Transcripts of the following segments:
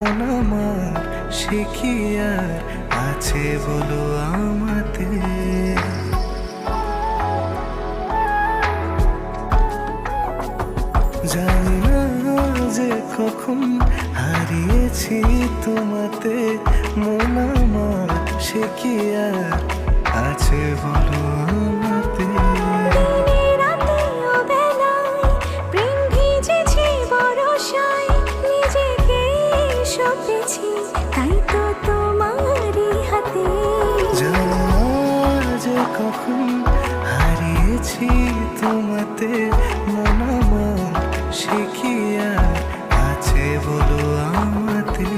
আমার সে কি আর আছে বলো আমাতে। জানি না যে কখন হারিয়েছি তোমাতে, মন আমার সে কি আর আছে বলো আমাতে। তাই তো তোমারই হাতে জানি না যে কখন হারিয়েছি তোমাতে, মন আমার সে কি আর আছে বলো আমাতে।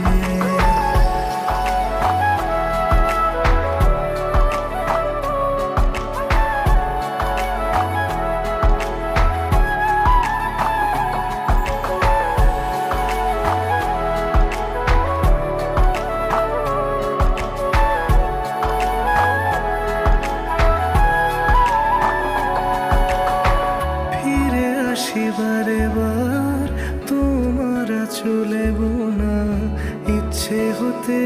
বারে বার তোমার চলে বোনা ইচ্ছে হতে,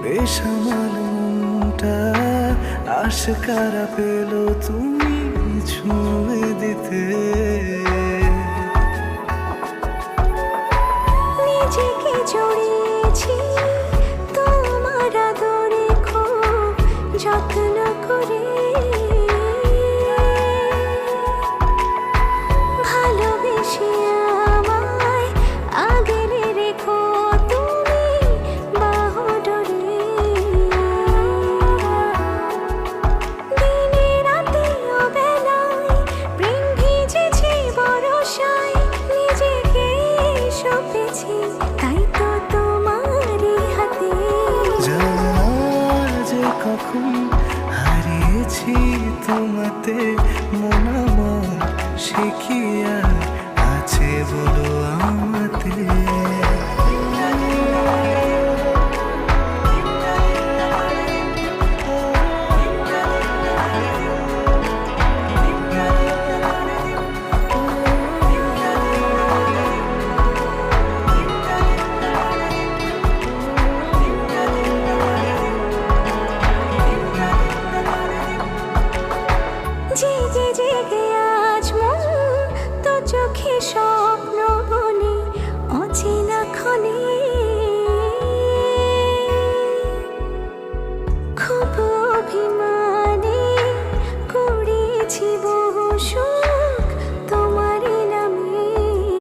বেসামাল মনটা আশকারা পেল তুমি ছুঁয়ে দিতে। নিজেকে জড়িয়েছি তোমার আদরে, খুব যত্ন করে ভালোবেসে আমায় আগলে রেখো তুমি বাহুডোরে। দিনে রাতে অবেলায় প্রেম ভিজেছে বরষায়, নিজেকে সঁপেছি তাই তো তোমারই হাতে। জানি না যে কখন হারিয়েছি তোমাতে,